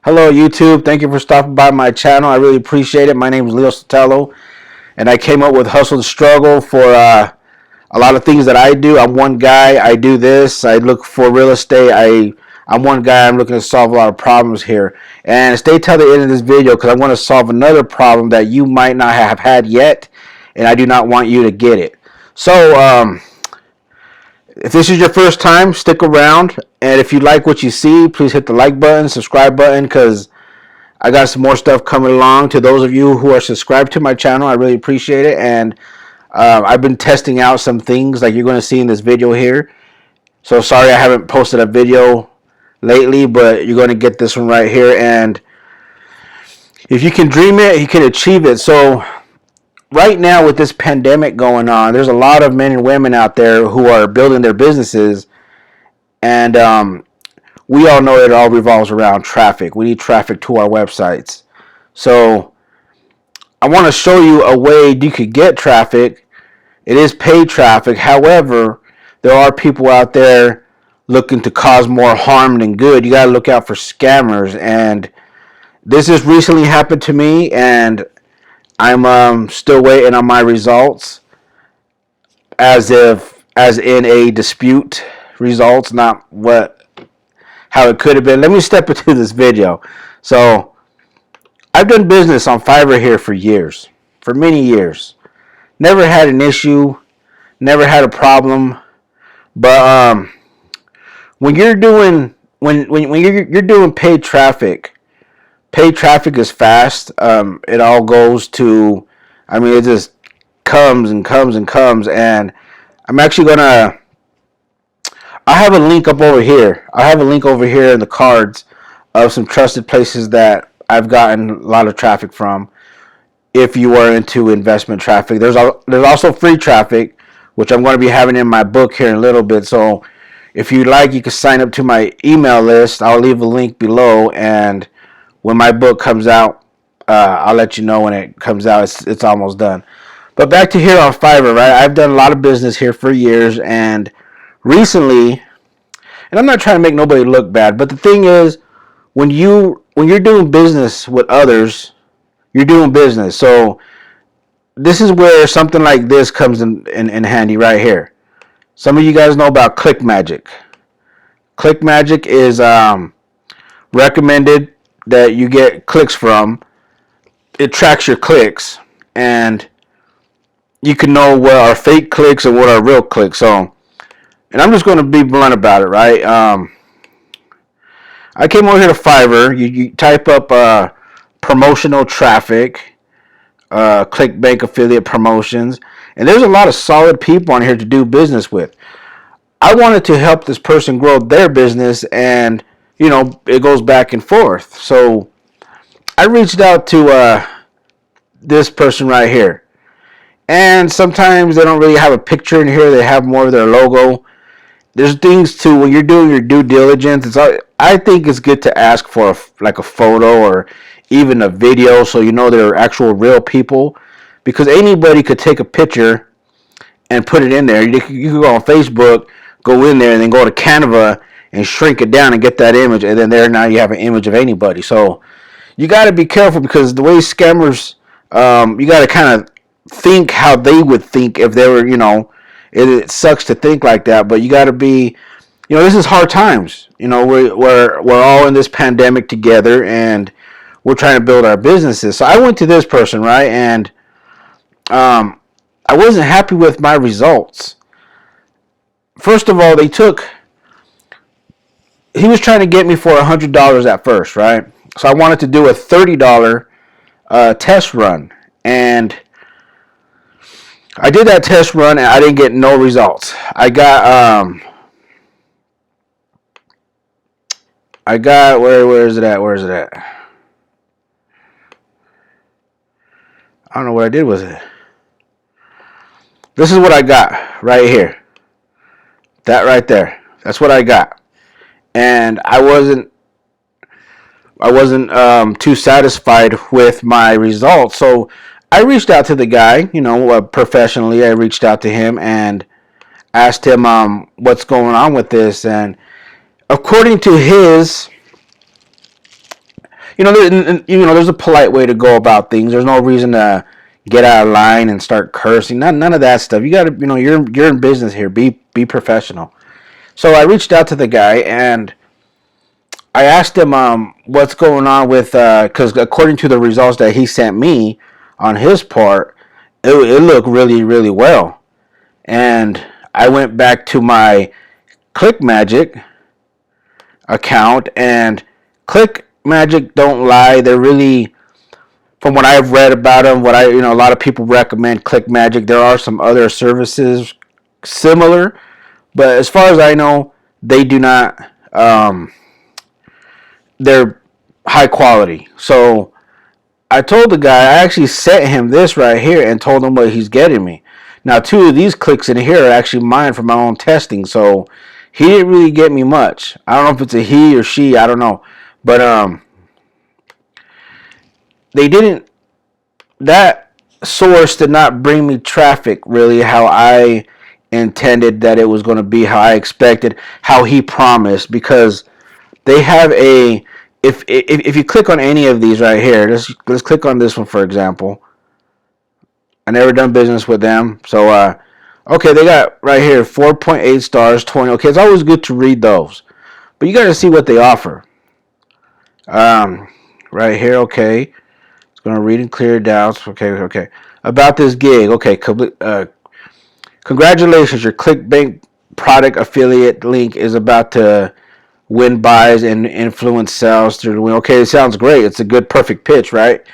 Hello, YouTube. Thank you for stopping by my channel. I really appreciate it. My name is Leo Sotelo, and I came up with Hustle and Struggle for a lot of things that I do. I'm one guy. I do this. I look for real estate. I'm one guy. I'm looking to solve a lot of problems here. And stay till the end of this video because I want to solve another problem that you might not have had yet, and I do not want you to get it. So, if this is your first time, stick around. And if you like what you see, please hit the like button, subscribe button, because I got some more stuff coming along. To those of you who are subscribed to my channel, I really appreciate it. And I've been testing out some things like you're going to see in this video here. So sorry I haven't posted a video lately, but you're going to get this one right here. And if you can dream it, you can achieve it. So right now with this pandemic going on, there's a lot of men and women out there who are building their businesses. And we all know it all revolves around traffic. We need traffic to our websites. So I want to show you a way you could get traffic. It is paid traffic. However, there are people out there looking to cause more harm than good. You got to look out for scammers. And this has recently happened to me, and I'm still waiting on my results, as in a dispute results, not how it could have been. Let me step into this video. So I've done business on Fiverr here for years, for many years. Never had an issue, never had a problem. But when you're doing you're doing paid traffic is fast. It all goes to, I mean, it just comes and comes and comes. And I'm actually gonna, I have a link up over here. I have a link over here in the cards of some trusted places that I've gotten a lot of traffic from. If you are into investment traffic, there's also free traffic, which I'm going to be having in my book here in a little bit. So if you like, you can sign up to my email list. I'll leave a link below, and when my book comes out, I'll let you know when it comes out. It's almost done. But back to here on Fiverr, right? I've done a lot of business here for years, and recently, and I'm not trying to make nobody look bad, but the thing is, when you're doing business with others, you're doing business. So this is where something like this comes in handy right here. Some of you guys know about Click Magic. Click Magic is recommended that you get clicks from. It tracks your clicks, and you can know what are fake clicks and what are real clicks. So, and I'm just going to be blunt about it, right? I came over here to Fiverr. You type up promotional traffic, ClickBank affiliate promotions, and there's a lot of solid people on here to do business with. I wanted to help this person grow their business, and it goes back and forth. So I reached out to this person right here, and sometimes they don't really have a picture in here. They have more of their logo. There's things to, when you're doing your due diligence, I think it's good to ask for like a photo or even a video, so you know they're actual real people, because anybody could take a picture and put it in there. You could go on Facebook, go in there, and then go to Canva and shrink it down and get that image, and then now you have an image of anybody. So you got to be careful, because the way scammers, you got to kind of think how they would think if they were, it sucks to think like that, but you got to be, this is hard times. We're all in this pandemic together, and we're trying to build our businesses. So I went to this person, right, and I wasn't happy with my results. First of all, he was trying to get me for $100 at first, right? So I wanted to do a $30 test run, and I did that test run, and I didn't get no results. I got where is it at? Where is it at? I don't know what I did with it. This is what I got right here. That right there. That's what I got. And I wasn't too satisfied with my results. So I reached out to the guy, professionally. I reached out to him and asked him what's going on with this. And according to his there's a polite way to go about things. There's no reason to get out of line and start cursing. None of that stuff. You got to, you're in business here. Be professional. So I reached out to the guy and I asked him what's going on with because according to the results that he sent me on his part, it looked really really well. And I went back to my ClickMagick account, and ClickMagick don't lie. They're really, from what I've read about them, a lot of people recommend ClickMagick. There are some other services similar, but as far as I know, they do not. They're high quality. So I told the guy, I actually sent him this right here and told him what he's getting me. Now, two of these clicks in here are actually mine for my own testing, so he didn't really get me much. I don't know if it's a he or she, I don't know. But they didn't, that source did not bring me traffic really how I intended that it was going to be, how I expected, how he promised, because they have a, if you click on any of these right here, let's click on this one for example. I never done business with them. So, okay, they got right here 4.8 stars, 20. Okay, it's always good to read those. But you got to see what they offer. Right here, okay. It's going to read and clear doubts. Okay. About this gig. Okay, congratulations. Your ClickBank product affiliate link is about to win buys and influence sales through the win. Okay, it sounds great. It's a good, perfect pitch, right?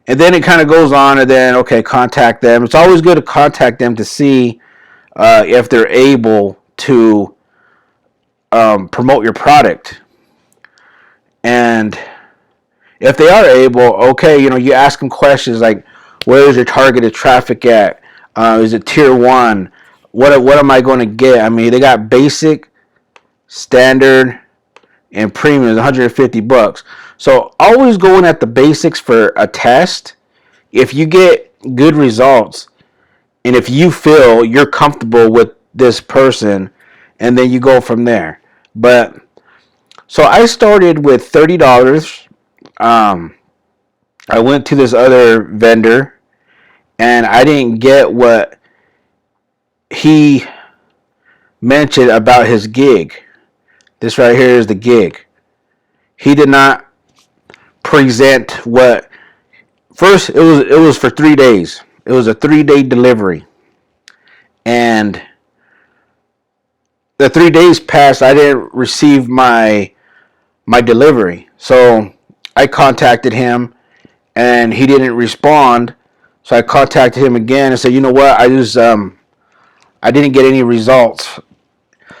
And then it kind of goes on, and then, okay, contact them. It's always good to contact them to see if they're able to promote your product. And if they are able, okay, you ask them questions like, where is your targeted traffic at? Is it tier 1? What am I going to get? I mean, they got basic, standard, and premium is $150. So always going at the basics for a test. If you get good results, and if you feel you're comfortable with this person, and then you go from there. But so I started with $30. I went to this other vendor, and I didn't get what he mentioned about his gig. This right here is the gig. He did not present what. First, it was for 3 days. It was a 3-day delivery, and the 3 days passed. I didn't receive my delivery, so I contacted him, and he didn't respond. So I contacted him again and said, you know what? I didn't get any results.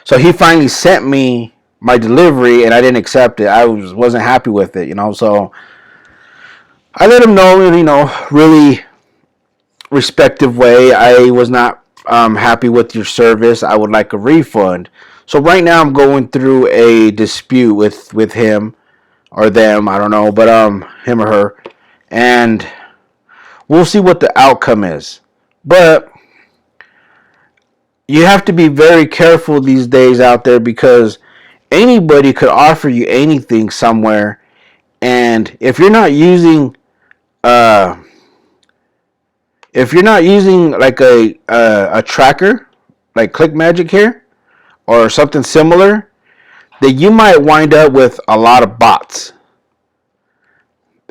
So he finally sent me my delivery, and I didn't accept it. I wasn't happy with it, So I let him know, really respective way. I was not happy with your service. I would like a refund. So right now I'm going through a dispute with him or them. I don't know, but him or her, and we'll see what the outcome is. But you have to be very careful these days out there, because anybody could offer you anything somewhere, and if you're not using like a tracker like ClickMagick here or something similar, then you might wind up with a lot of bots.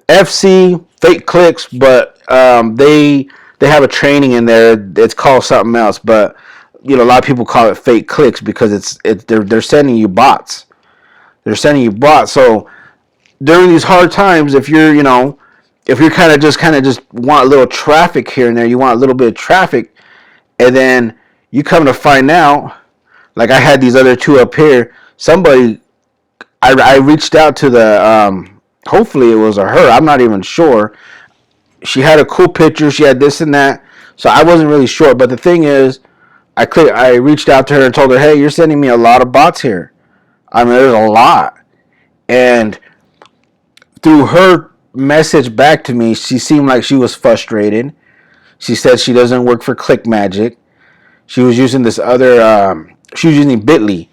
FC, fake clicks, but they have a training in there. It's called something else, but a lot of people call it fake clicks because they're sending you bots. They're sending you bots. So during these hard times, if you're kind of just want a little traffic here and there, you want a little bit of traffic, and then you come to find out, like I had these other two up here. Somebody, I reached out to the hopefully it was a her. I'm not even sure. She had a cool picture. She had this and that. So I wasn't really sure. But the thing is, I reached out to her and told her, hey, you're sending me a lot of bots here. I mean, there's a lot. And through her message back to me, she seemed like she was frustrated. She said she doesn't work for ClickMagick. She was using this other, she was using Bitly.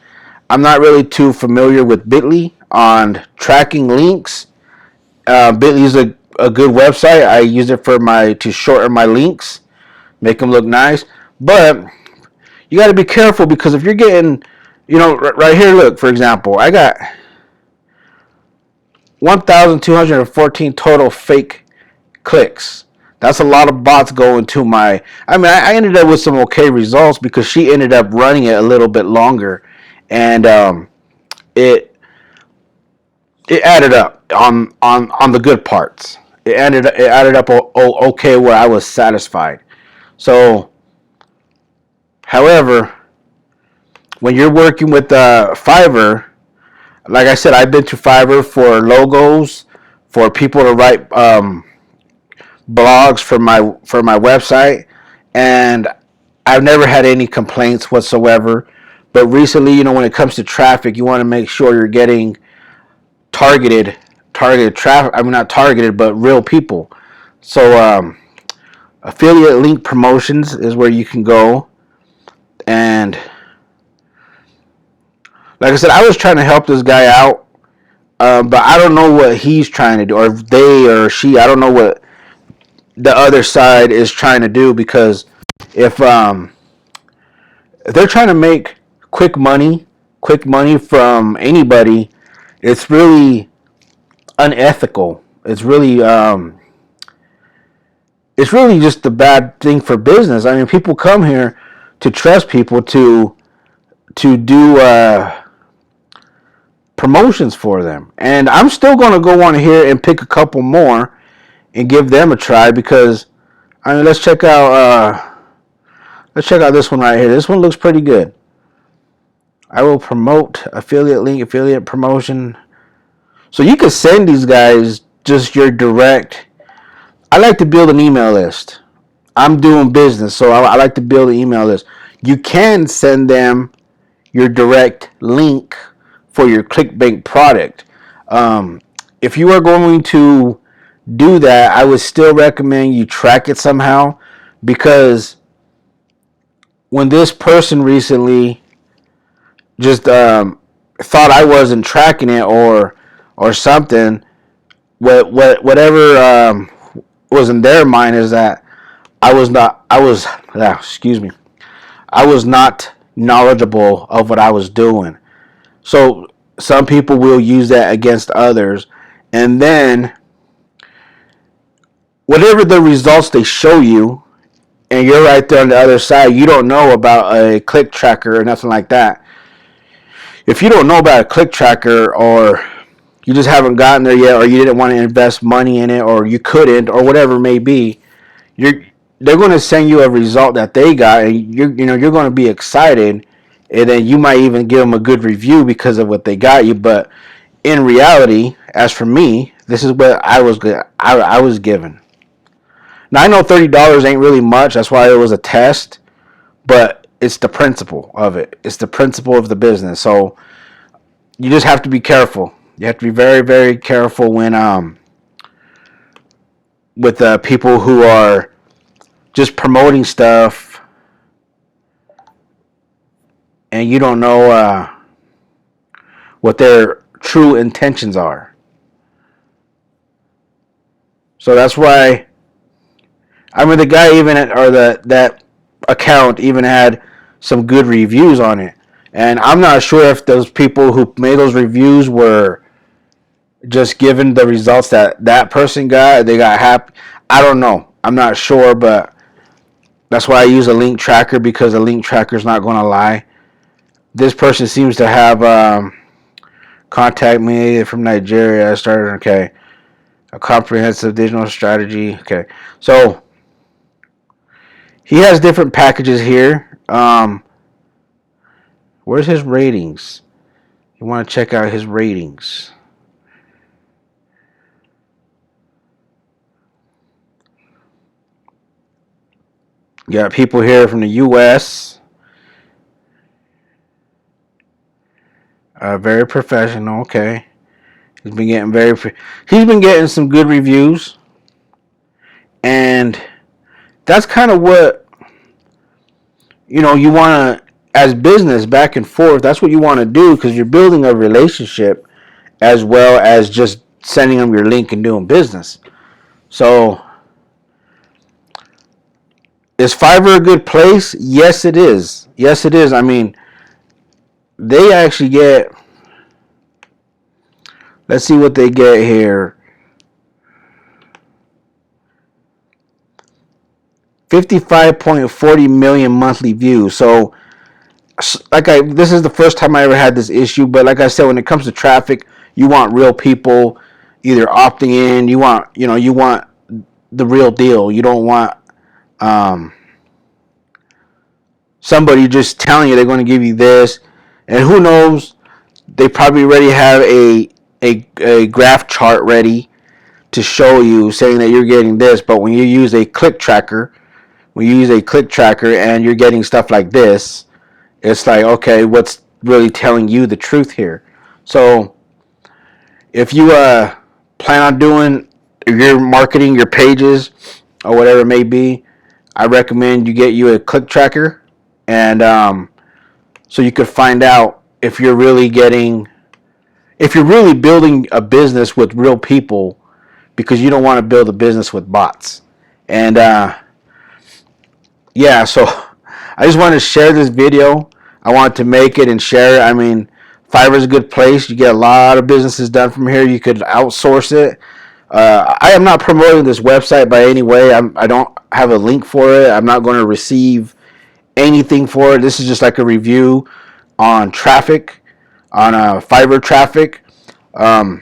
I'm not really too familiar with Bitly on tracking links. Bitly is a good website. I use it for to shorten my links, make them look nice. But you got to be careful, because if you're getting, right here, look, for example, I got 1,214 total fake clicks. That's a lot of bots going to my. I mean, I ended up with some okay results because she ended up running it a little bit longer, and it it added up on the good parts. It added up okay, where I was satisfied. So, however, when you're working with Fiverr, like I said, I've been to Fiverr for logos, for people to write blogs for my website, and I've never had any complaints whatsoever. But recently, when it comes to traffic, you want to make sure you're getting targeted traffic. I mean, not targeted, but real people. So affiliate link promotions is where you can go. And like I said, I was trying to help this guy out, but I don't know what he's trying to do, or they or she. I don't know what the other side is trying to do, because if if they're trying to make quick money from anybody, it's really unethical. It's really just a bad thing for business. I mean, people come here to trust people to do promotions for them, and I'm still going to go on here and pick a couple more and give them a try, because I mean, let's check out this one right here. This one looks pretty good. I will promote affiliate link, affiliate promotion. So you can send these guys just your direct. I like to build an email list. I'm doing business, so I like to build an email list. You can send them your direct link for your clickbait product. If you are going to do that, I would still recommend you track it somehow, because when this person recently just thought I wasn't tracking it or something, whatever was in their mind is that excuse me, I was not knowledgeable of what I was doing. So some people will use that against others, and then whatever the results they show you, and you're right there on the other side, you don't know about a click tracker or nothing like that. If you don't know about a click tracker, or you just haven't gotten there yet, or you didn't want to invest money in it, or you couldn't, or whatever it may be, they're going to send you a result that they got, and you're going to be excited, and then you might even give them a good review because of what they got you. But in reality, as for me, this is what I was given. Now I know $30 ain't really much. That's why it was a test, but it's the principle of it. It's the principle of the business. So you just have to be careful. You have to be very, very careful when with people who are just promoting stuff, and you don't know what their true intentions are. So that's why, I mean, the guy even or that account even had some good reviews on it, and I'm not sure if those people who made those reviews were just given the results that person got. They got happy. I don't know. I'm not sure, but that's why I use a link tracker, because a link tracker is not going to lie. This person seems to have contact me from Nigeria. I started, okay, a comprehensive digital strategy. Okay, so he has different packages here. Where's his ratings? You want to check out his ratings. You got people here from the U.S. Very professional. Okay, he's been getting some good reviews, and that's kind of what you want to as business back and forth. That's what you want to do because you're building a relationship as well as just sending them your link and doing business. So, is Fiverr a good place? Yes, it is. Yes, it is. I mean, they actually get, let's see what they get here. 55.40 million monthly views. So, this is the first time I ever had this issue, but like I said, when it comes to traffic, you want real people either opting in. You want the real deal. You don't want somebody just telling you they're going to give you this, and who knows, they probably already have a graph chart ready to show you saying that you're getting this. But when you use a click tracker, and you're getting stuff like this, it's like, okay, what's really telling you the truth here? So if you plan on doing your marketing, your pages, or whatever it may be, I recommend you get you a click tracker, and so you could find out if you're really building a business with real people, because you don't want to build a business with bots. And yeah, so I just wanted to share this video. I wanted to make it and share it. I mean, Fiverr is a good place. You get a lot of businesses done from here. You could outsource it. I am not promoting this website by any way. I don't have a link for it. I'm not going to receive anything for it. This is just like a review on traffic, on Fiverr traffic. The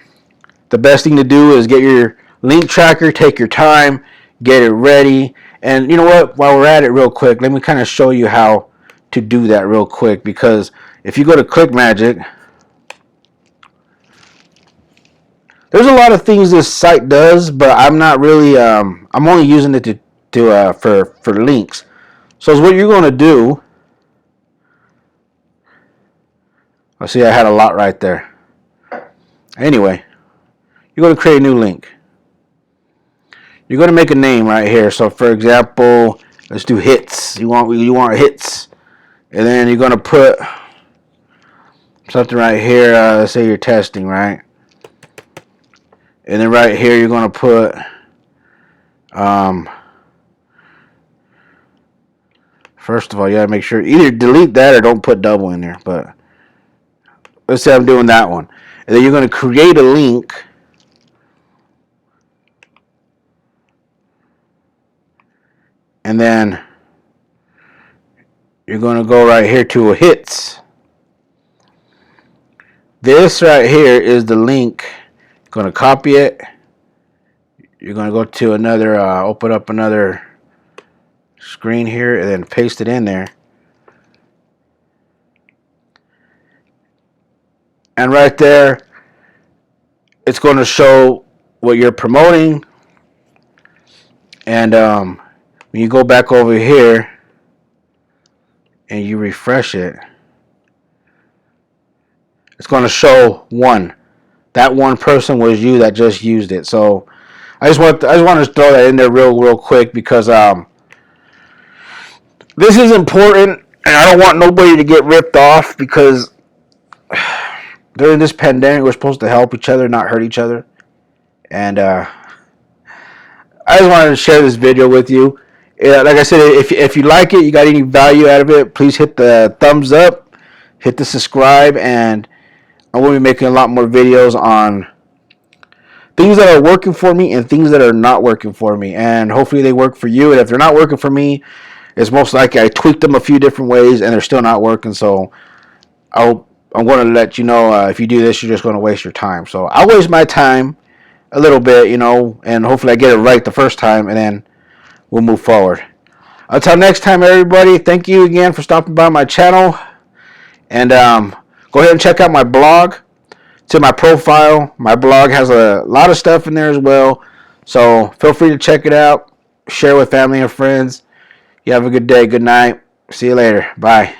best thing to do is get your link tracker, take your time, get it ready. And you know what? While we're at it real quick, let me kind of show you how to do that real quick, because if you go to ClickMagick, there's a lot of things this site does, but I'm not really, I'm only using it for links. So what you're going to do, I see I had a lot right there. Anyway, you're going to create a new link. You're going to make a name right here. So for example, let's do hits. You want hits, and then you're going to put something right here. Let's say you're testing, right? And then right here you're going to put first of all, you got to make sure either delete that or don't put double in there. But let's say I'm doing that one, and then you're going to create a link. And then you're going to go right here to hits. This right here is the link. You're going to copy it. You're going to go to another, open up another screen here, and then paste it in there. And right there, it's going to show what you're promoting. And when you go back over here and you refresh it, it's going to show that one person was you that just used it. So I just want to throw that in there real quick, because this is important, and I don't want nobody to get ripped off, because during this pandemic we're supposed to help each other, not hurt each other. And I just wanted to share this video with you. Like I said, if you like it, you got any value out of it, please hit the thumbs up, hit the subscribe, and I will be making a lot more videos on things that are working for me and things that are not working for me, and hopefully they work for you. And if they're not working for me, it's most likely I tweaked them a few different ways and they're still not working. So I'm going to let you know, if you do this, you're just going to waste your time. So I'll waste my time a little bit, and hopefully I get it right the first time, and then we'll move forward. Until next time, everybody, thank you again for stopping by my channel. And go ahead and check out my blog. To my profile, my blog has a lot of stuff in there as well. So feel free to check it out. Share with family and friends. You have a good day. Good night. See you later. Bye.